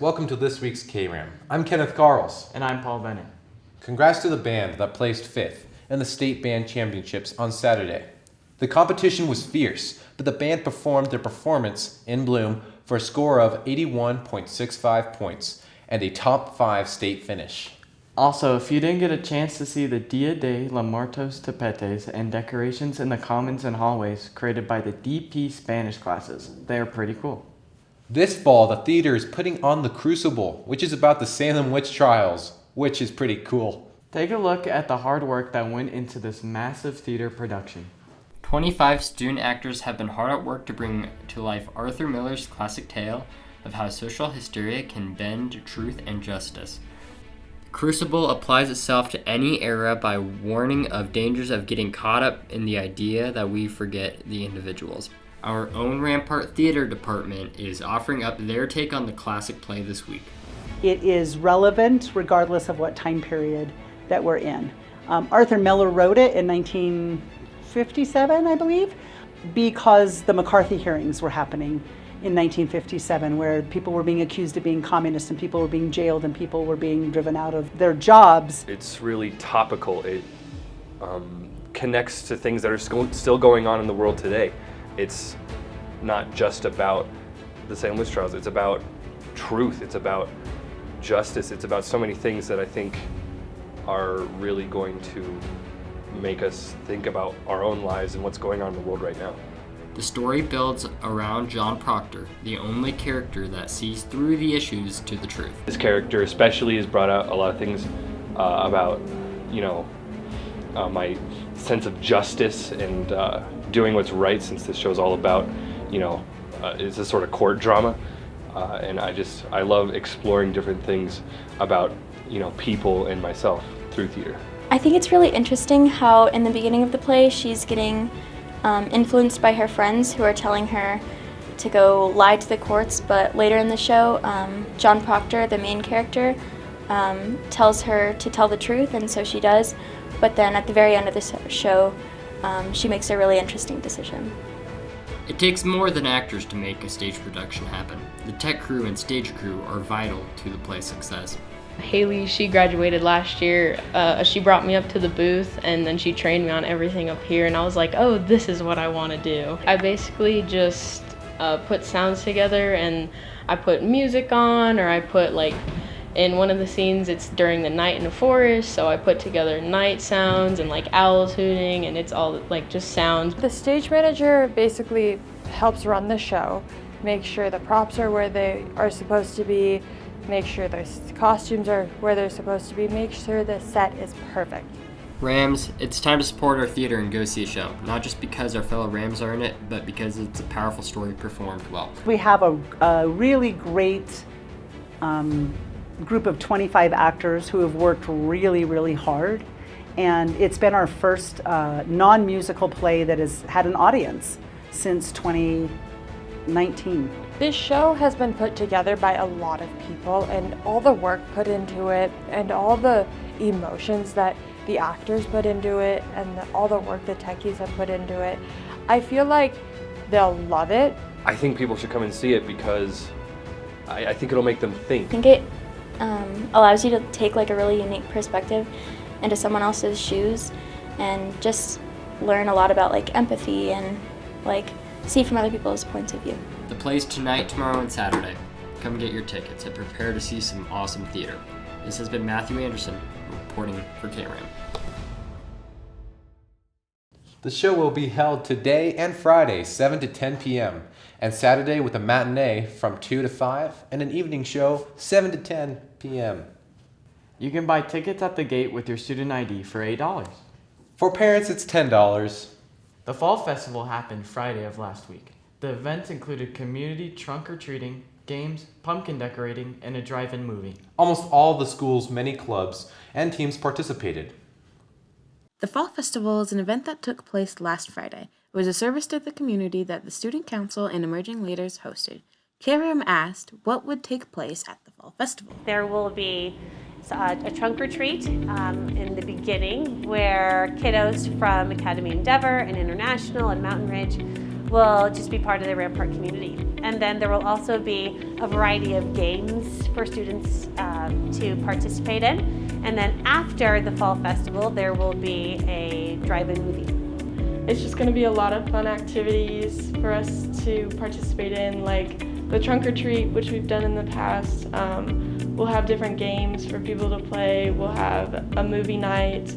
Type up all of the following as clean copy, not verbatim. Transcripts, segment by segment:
welcome to this week's Kram. I'm Kenneth Carlson. And I'm Paul Bennett. Congrats to the band that placed 5th in the State Band Championships on Saturday. The competition was fierce, but the band performed their performance in bloom for a score of 81.65 points and a top 5 state finish. Also, if you didn't get a chance to see the Dia de los Muertos tapetes and decorations in the commons and hallways created by the DP Spanish classes, they are pretty cool. This fall, the theater is putting on the Crucible, which is about the Salem witch trials, which is pretty cool. Take a look at the hard work that went into this massive theater production. 25 student actors have been hard at work to bring to life Arthur Miller's classic tale of how social hysteria can bend to truth and justice. Crucible applies itself to any era by warning of dangers of getting caught up in the idea that we forget the individuals. Our own Rampart Theater Department is offering up their take on the classic play this week. It is relevant regardless of what time period that we're in. Arthur Miller wrote it in 1957, I believe, because the McCarthy hearings were happening in 1957, where people were being accused of being communists and people were being jailed and people were being driven out of their jobs. It's really topical. It connects to things that are still going on in the world today. It's not just about the Salem witch trials. It's about truth. It's about justice. It's about so many things that I think are really going to make us think about our own lives and what's going on in the world right now. The story builds around John Proctor, the only character that sees through the issues to the truth. This character especially has brought out a lot of things about, my sense of justice and doing what's right, since this show's all about, it's a sort of court drama. And I love exploring different things about, people and myself through theater. I think it's really interesting how in the beginning of the play she's getting influenced by her friends who are telling her to go lie to the courts, but later in the show, John Proctor, the main character, tells her to tell the truth, and so she does. But then at the very end of the show, she makes a really interesting decision. It takes more than actors to make a stage production happen. The tech crew and stage crew are vital to the play's success. Haley, she graduated last year. She brought me up to the booth and then she trained me on everything up here, and I was like, oh, this is what I want to do. I basically just put sounds together, and I put music on, or I put in one of the scenes it's during the night in the forest, so I put together night sounds and owls hooting, and it's all just sounds. The stage manager basically helps run the show, make sure the props are where they are supposed to be, make sure the costumes are where they're supposed to be, make sure the set is perfect. Rams, it's time to support our theater and go see a show, not just because our fellow Rams are in it, but because it's a powerful story performed well. We have a really great group of 25 actors who have worked really, really hard, and it's been our first non-musical play that has had an audience since 2019. This show has been put together by a lot of people, and all the work put into it and all the emotions that the actors put into it and all the work the techies have put into it, I feel like they'll love it. I think people should come and see it because I think it'll make them think. I think it allows you to take a really unique perspective into someone else's shoes and just learn a lot about empathy and see from other people's points of view. The play's tonight, tomorrow, and Saturday. Come get your tickets and prepare to see some awesome theater. This has been Matthew Anderson reporting for Kram. The show will be held today and Friday, 7 to 10 p.m., and Saturday with a matinee from 2 to 5 and an evening show, 7 to 10 p.m. You can buy tickets at the gate with your student ID for $8. For parents, it's $10. The Fall Festival happened Friday of last week. The events included community trunk-or-treating, games, pumpkin decorating, and a drive-in movie. Almost all the school's many clubs and teams participated. The Fall Festival is an event that took place last Friday. It was a service to the community that the Student Council and Emerging Leaders hosted. Kram asked what would take place at the Fall Festival. There will be a trunk or treat in the beginning where kiddos from Academy Endeavor and International and Mountain Ridge will just be part of the Rampart community. And then there will also be a variety of games for students to participate in. And then after the Fall Festival, there will be a drive-in movie. It's just going to be a lot of fun activities for us to participate in, like the trunk or treat, which we've done in the past. We'll have different games for people to play. We'll have a movie night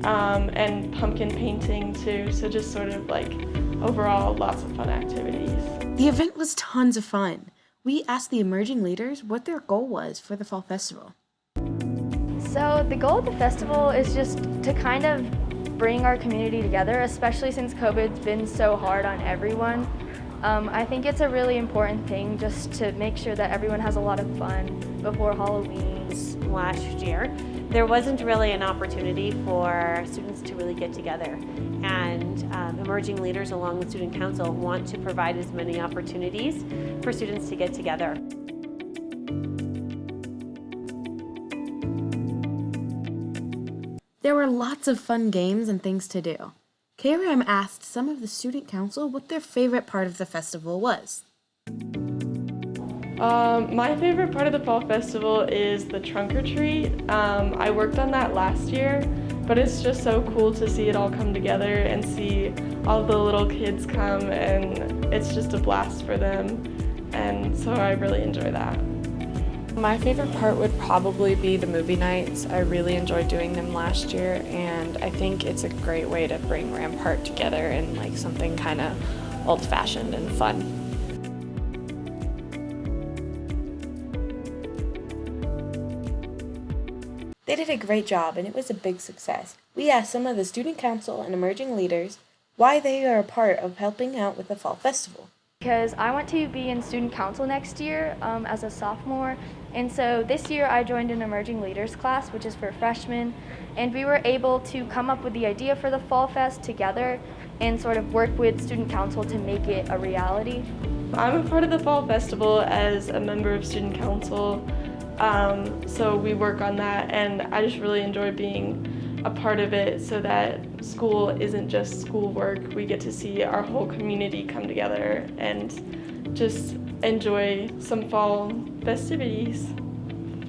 and pumpkin painting too. So just sort of like overall lots of fun activities. The event was tons of fun. We asked the emerging leaders what their goal was for the Fall Festival. So the goal of the festival is just to kind of bring our community together, especially since COVID's been so hard on everyone. I think it's a really important thing just to make sure that everyone has a lot of fun before Halloween. Last year, there wasn't really an opportunity for students to really get together. And emerging leaders along with Student Council want to provide as many opportunities for students to get together. There were lots of fun games and things to do. Kram asked some of the Student Council what their favorite part of the festival was. My favorite part of the Fall Festival is the trunk or treat. I worked on that last year, but it's just so cool to see it all come together and see all the little kids come, and it's just a blast for them, and so I really enjoy that. My favorite part would probably be the movie nights. I really enjoyed doing them last year, and I think it's a great way to bring Rampart together in like something kind of old-fashioned and fun. They did a great job and it was a big success. We asked some of the Student Council and emerging leaders why they are a part of helping out with the Fall Festival. Because I want to be in Student Council next year as a sophomore, and so this year I joined an emerging leaders class, which is for freshmen, and we were able to come up with the idea for the Fall Fest together and sort of work with Student Council to make it a reality. I'm a part of the Fall Festival as a member of Student Council, so we work on that, and I just really enjoy being a part of it so that school isn't just schoolwork. We get to see our whole community come together and just enjoy some fall festivities.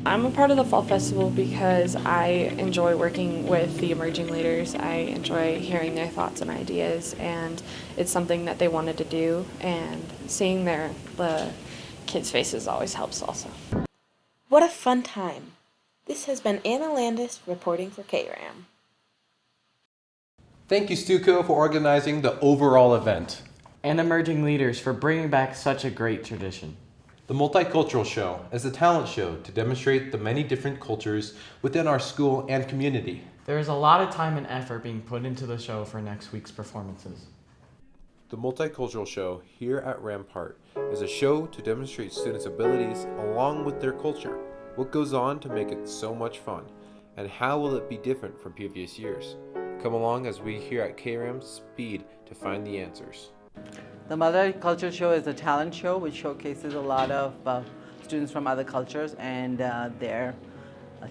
I'm a part of the Fall Festival because I enjoy working with the emerging leaders. I enjoy hearing their thoughts and ideas, and it's something that they wanted to do, and seeing the kids' faces always helps also. What a fun time. This has been Anna Landis reporting for KRAM. Thank you, Stuco, for organizing the overall event. And emerging leaders for bringing back such a great tradition. The Multicultural Show is a talent show to demonstrate the many different cultures within our school and community. There is a lot of time and effort being put into the show for next week's performances. The Multicultural Show here at Rampart is a show to demonstrate students' abilities along with their culture. What goes on to make it so much fun, and how will it be different from previous years? Come along as we here at KRAM speed to find the answers. The Multicultural Show is a talent show which showcases a lot of students from other cultures and their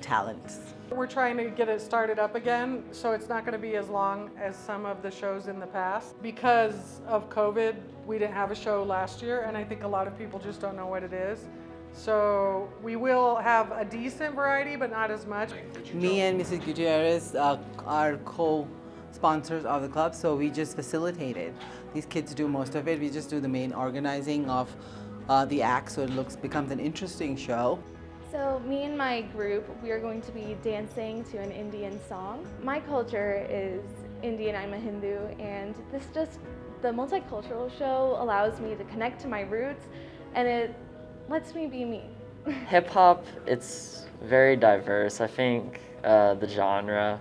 talents. We're trying to get it started up again, so it's not going to be as long as some of the shows in the past. Because of COVID, we didn't have a show last year, and I think a lot of people just don't know what it is. So we will have a decent variety, but not as much. Me and Mrs. Gutierrez are co-sponsors of the club, so we just facilitate it. These kids do most of it. We just do the main organizing of the act, so it becomes an interesting show. So me and my group, we are going to be dancing to an Indian song. My culture is Indian, I'm a Hindu, and the Multicultural Show allows me to connect to my roots, and it lets me be me. Hip hop, it's very diverse. I think the genre,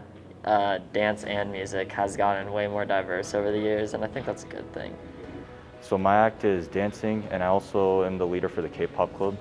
dance and music, has gotten way more diverse over the years, and I think that's a good thing. So my act is dancing, and I also am the leader for the K-pop club.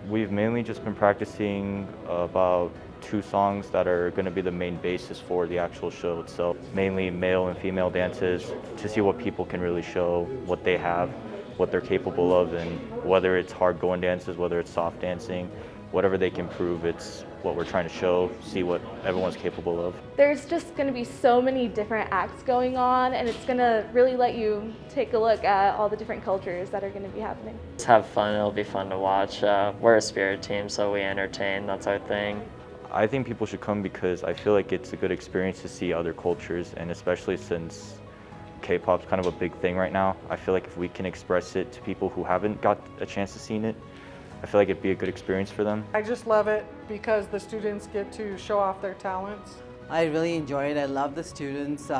We've mainly just been practicing about 2 songs that are going to be the main basis for the actual show itself. Mainly male and female dances to see what people can really show, what they have, what they're capable of, and whether it's hard going dances, whether it's soft dancing, whatever they can prove, it's what we're trying to show, see what everyone's capable of. There's just going to be so many different acts going on, and it's going to really let you take a look at all the different cultures that are going to be happening. Just have fun, it'll be fun to watch. We're a spirit team, so we entertain, that's our thing. I think people should come because I feel like it's a good experience to see other cultures, and especially since K-pop's kind of a big thing right now, I feel like if we can express it to people who haven't got a chance to see it, I feel like it'd be a good experience for them. I just love it because the students get to show off their talents. I really enjoy it. I love the students'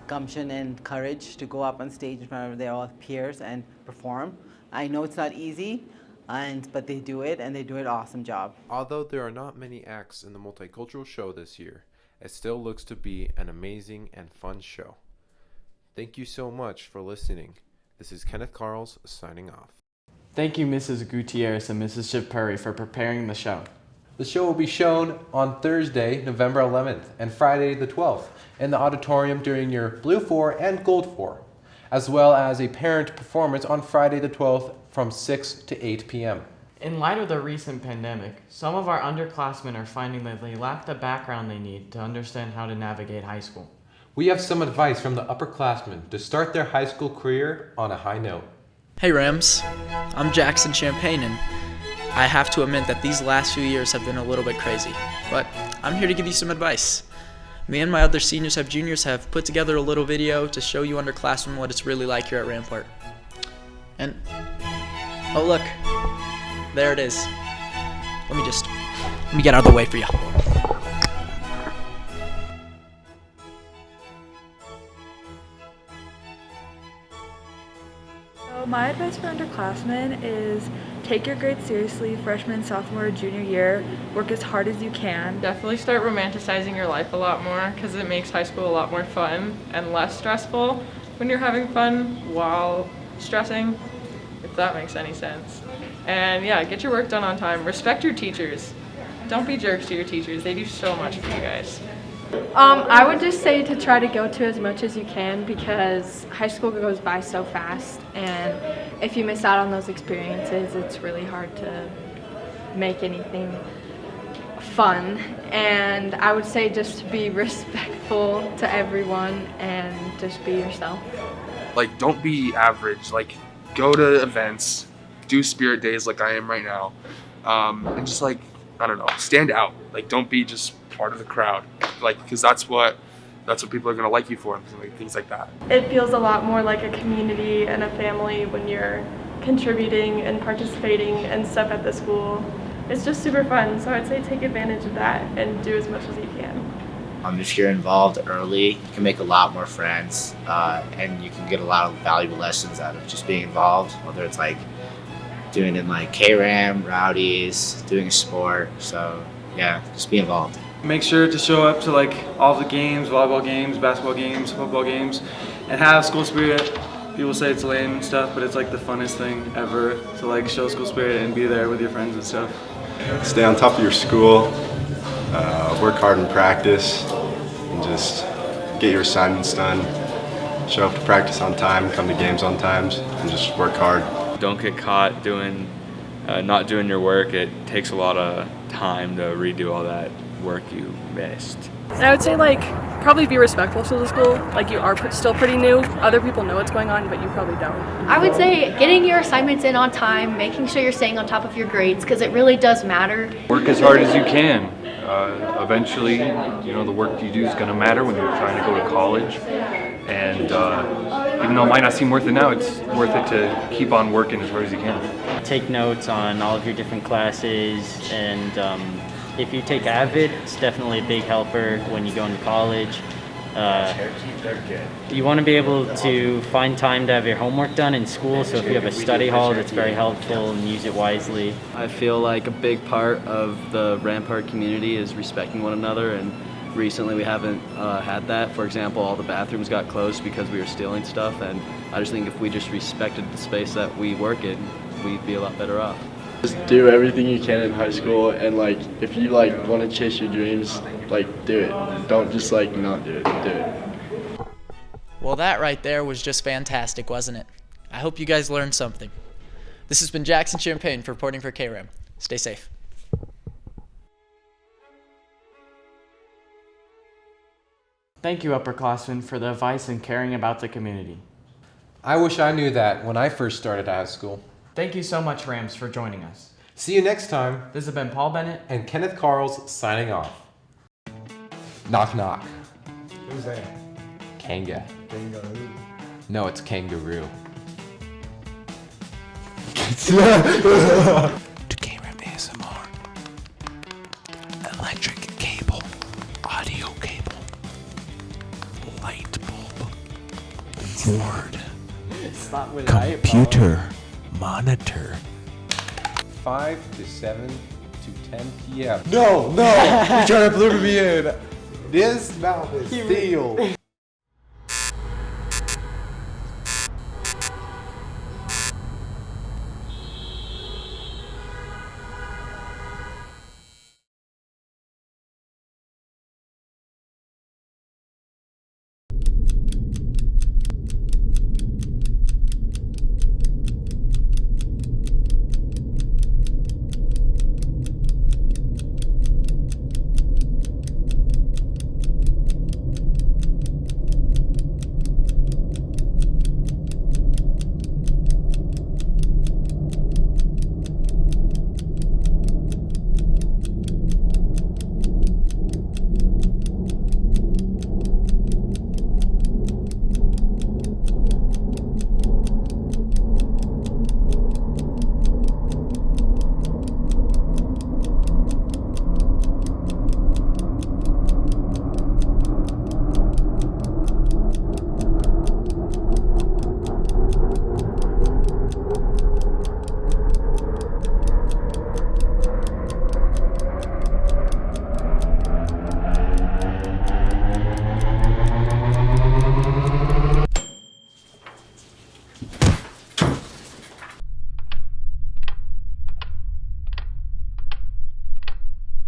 gumption and courage to go up on stage in front of their all peers and perform. I know it's not easy, but they do it, and they do an awesome job. Although there are not many acts in the Multicultural Show this year, it still looks to be an amazing and fun show. Thank you so much for listening. This is Kenneth Carls signing off. Thank you, Mrs. Gutierrez and Mrs. Shipperry, for preparing the show. The show will be shown on Thursday, November 11th and Friday the 12th in the auditorium during your Blue 4 and Gold 4, as well as a parent performance on Friday the 12th from 6 to 8 p.m. In light of the recent pandemic, some of our underclassmen are finding that they lack the background they need to understand how to navigate high school. We have some advice from the upperclassmen to start their high school career on a high note. Hey Rams, I'm Jackson Champagne, and I have to admit that these last few years have been a little bit crazy, but I'm here to give you some advice. Me and my other seniors juniors have put together a little video to show you underclassmen what it's really like here at Rampart. And, oh look, there it is. Let me get out of the way for you. So my advice for underclassmen is take your grades seriously freshman, sophomore, junior year. Work as hard as you can. Definitely start romanticizing your life a lot more because it makes high school a lot more fun and less stressful when you're having fun while stressing, if that makes any sense. And yeah, get your work done on time. Respect your teachers. Don't be jerks to your teachers. They do so much for you guys. I would just say to try to go to as much as you can because high school goes by so fast, and if you miss out on those experiences, it's really hard to make anything fun. And I would say just to be respectful to everyone and just be yourself. Like, don't be average. Like, go to events, do spirit days like I am right now, and just like, I don't know, stand out. Like, don't be just part of the crowd, like, because that's what people are gonna like you for, and things like that. It feels a lot more like a community and a family when you're contributing and participating and stuff at the school. It's just super fun, so I'd say take advantage of that and do as much as you can. If you're involved early, you can make a lot more friends, and you can get a lot of valuable lessons out of just being involved, whether it's like doing in like Kram, rowdies, doing a sport. So yeah, just be involved. Make sure to show up to like all the games, volleyball games, basketball games, football games, and have school spirit. People say it's lame and stuff, but it's like the funnest thing ever to like show school spirit and be there with your friends and stuff. Stay on top of your school, work hard in practice, and just get your assignments done. Show up to practice on time, come to games on time, and just work hard. Don't get caught not doing your work. It takes a lot of time to redo all that work you missed. And I would say like probably be respectful to the school. Like you are still pretty new. Other people know what's going on, but you probably don't. I would say getting your assignments in on time, making sure you're staying on top of your grades because it really does matter. Work as hard as you can. Eventually, the work you do is going to matter when you're trying to go to college. And even though it might not seem worth it now, it's worth it to keep on working as hard as you can. Take notes on all of your different classes, and if you take Avid, it's definitely a big helper when you go into college. You want to be able to find time to have your homework done in school, so if you have a study hall, that's very helpful, and use it wisely. I feel like a big part of the Rampart community is respecting one another, and recently we haven't had that. For example, all the bathrooms got closed because we were stealing stuff, and I just think if we just respected the space that we work in, we'd be a lot better off. Just do everything you can in high school, and like if you like want to chase your dreams, like do it. Don't just like not do it. Do it. Well, that right there was just fantastic, wasn't it? I hope you guys learned something. This has been Jackson Champagne reporting for KRAM. Stay safe. Thank you, upperclassmen, for the advice and caring about the community. I wish I knew that when I first started high school. Thank you so much, Rams, for joining us. See you next time. This has been Paul Bennett and Kenneth Carls signing off. Knock knock. Who's that? Kanga. Kangaroo. No, it's kangaroo. To Kram ASMR. Electric cable. Audio cable. Light bulb. Word. Stop with Computer. Monitor. 5 to 7 to 10 p.m. No, you're trying to lure me in. This mouth is sealed.